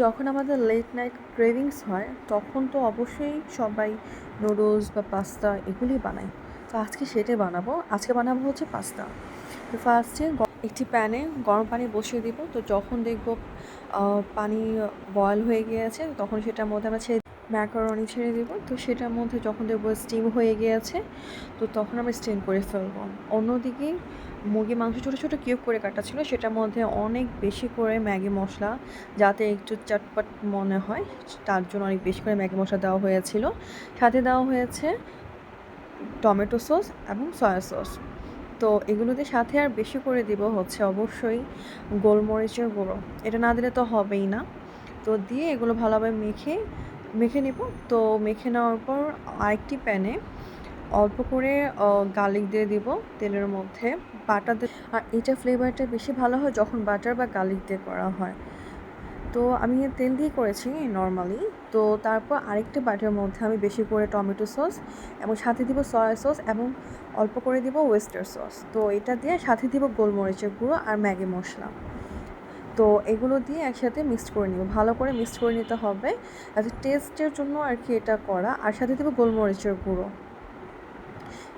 যখন আমাদের late night cravings হয় তখন তো অবশ্যই সবাই নুডলস বা পাস্তা এগুলি বানায়। তো আজকে সেটাই বানাবো। আজকে বানাবো হচ্ছে পাস্তা। তো ফার্স্টে একটি প্যানে গরম পানি বসিয়ে দিব। তো যখন দেখব পানি বয়েল হয়ে গিয়েছে তখন সেটার মধ্যে আমরা ম্যাকারনি ছেড়ে দিব। তো সেটার মধ্যে যখন দেখবো স্টিম হয়ে গিয়েছে তো তখন আমরা স্টিম করে ফেলবো। অন্যদিকে মুরগির মাংস ছোটো ছোটো কিউব করে কাটা ছিল, সেটার মধ্যে অনেক বেশি করে ম্যাগি মশলা, যাতে একটু চটপট মনে হয় তার জন্য অনেক বেশি করে ম্যাগি মশলা দেওয়া হয়েছিল। সাথে দেওয়া হয়েছে টমেটো সস এবং সয়া সস। তো এগুলোতে সাথে আর বেশি করে দিব হচ্ছে অবশ্যই গোলমরিচের গুঁড়ো। এটা না দিলে তো হবেই না। তো দিয়ে এগুলো ভালোভাবে মেখে নেব। তো মেখে নেওয়ার পর আরেকটি প্যানে অল্প করে গার্লিক দিয়ে দিব তেলের মধ্যে, বাটার দিয়ে। আর এটা ফ্লেভারটা বেশি ভালো হয় যখন বাটার বা গার্লিক দিয়ে করা হয়। তো আমি তেল দিয়ে করেছি নর্মালি। তো তারপর আরেকটা বাটির মধ্যে আমি বেশি করে টমেটো সস এবং সাথে দিব সয়া সস এবং অল্প করে দিব ওয়েস্টার সস। তো এটা দিয়ে সাথে দিব গোলমরিচের গুঁড়ো আর ম্যাগি মশলা। তো এগুলো দিয়ে একসাথে মিক্সড করে নিব, ভালো করে মিক্সড করে নিতে হবে। টেস্টের জন্য আর কি এটা করা। আর সাথে দিব গোলমরিচের গুঁড়ো।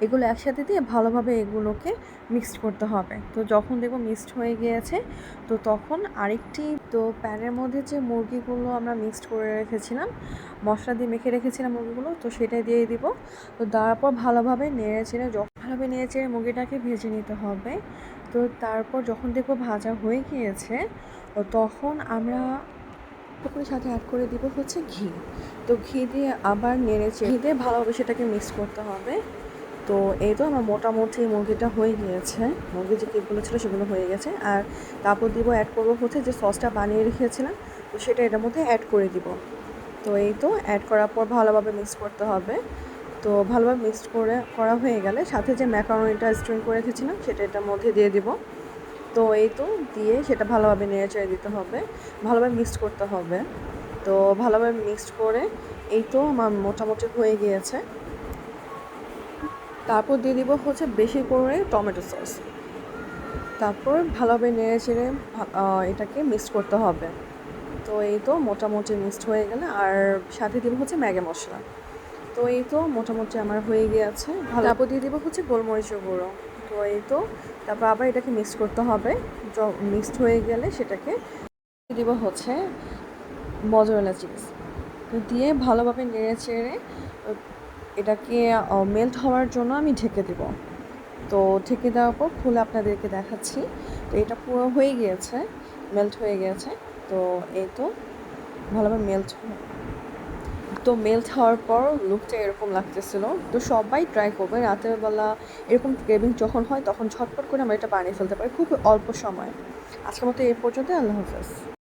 এগুলো একসাথে দিয়ে ভালোভাবে এগুলোকে মিক্সড করতে হবে। তো যখন দেখবো মিক্সড হয়ে গিয়েছে তো তখন আরেকটি প্যানের মধ্যে যে মুরগিগুলো আমরা মিক্সড করে রেখেছিলাম, মশলা দিয়ে মেখে রেখেছিলাম মুরগিগুলো, তো সেটাই দিয়ে দিব। তো তারপর ভালোভাবে নেড়ে চেড়ে মুরগিটাকে ভেজে নিতে হবে। তো তারপর যখন দেখবো ভাজা হয়ে গিয়েছে তখন আমরা সাথে অ্যাড করে দিব হচ্ছে ঘি। তো ঘি দিয়ে আবার ঘি দিয়ে ভালোভাবে সেটাকে মিক্স করতে হবে। তো এই তো আমার মোটামুটি মুরগিটা হয়ে গিয়েছে, মুরগির যে কিপগুলো ছিল সেগুলো হয়ে গেছে। আর তারপর অ্যাড করবো হচ্ছে যে সসটা বানিয়ে রেখেছিলাম, তো সেটা এটার মধ্যে অ্যাড করে দিব। তো এই তো অ্যাড করার পর ভালোভাবে মিক্স করতে হবে। তো ভালোভাবে মিক্স করা হয়ে গেলে সাথে যে ম্যাকারনিটা স্ট্রিম করে রেখেছিলাম সেটা এটার মধ্যে দিয়ে দিব। তো এই তো দিয়ে সেটা ভালোভাবে নেড়ে দিতে হবে, ভালোভাবে মিক্স করতে হবে। তো ভালোভাবে মিক্সড করে এই তো আমার মোটামুটি হয়ে গিয়েছে। তারপর দিয়ে দিব হচ্ছে বেশি করে টমেটো সস। তারপর ভালোভাবে নেড়ে এটাকে মিক্স করতে হবে। তো এই তো মোটামুটি মিক্সড হয়ে গেলে আর সাথে দিব হচ্ছে ম্যাগি মশলা। তো এই তো মোটামুটি আমার হয়ে গিয়েছে। তারপর দিয়ে দিব হচ্ছে গোলমরিচের গুঁড়ো। তো এই তো তারপর আবার এটাকে মিক্স করতে হবে। মিক্সড হয়ে গেলে সেটাকে দিব হচ্ছে মজরেলা চিজ। তো দিয়ে ভালোভাবে নেড়ে এটাকে মেল্ট হওয়ার জন্য আমি ঢেকে দেব। তো ঢেকে দেওয়ার পর খুলে আপনাদেরকে দেখাচ্ছি। তো এটা পুরো হয়ে গিয়েছে, মেল্ট হয়ে গিয়েছে। তো এই তো ভালোভাবে মেল্ট হওয়ার পর লুকটা এরকম লাগতেছিল। তো সবাই ট্রাই করবে, রাতের বেলা এরকম ক্রেভিং যখন হয় তখন ঝটপট করে আমরা এটা বানিয়ে ফেলতে পারি খুব অল্প সময়। আজকের মতো এই পর্যন্ত, আল্লাহ হাফেজ।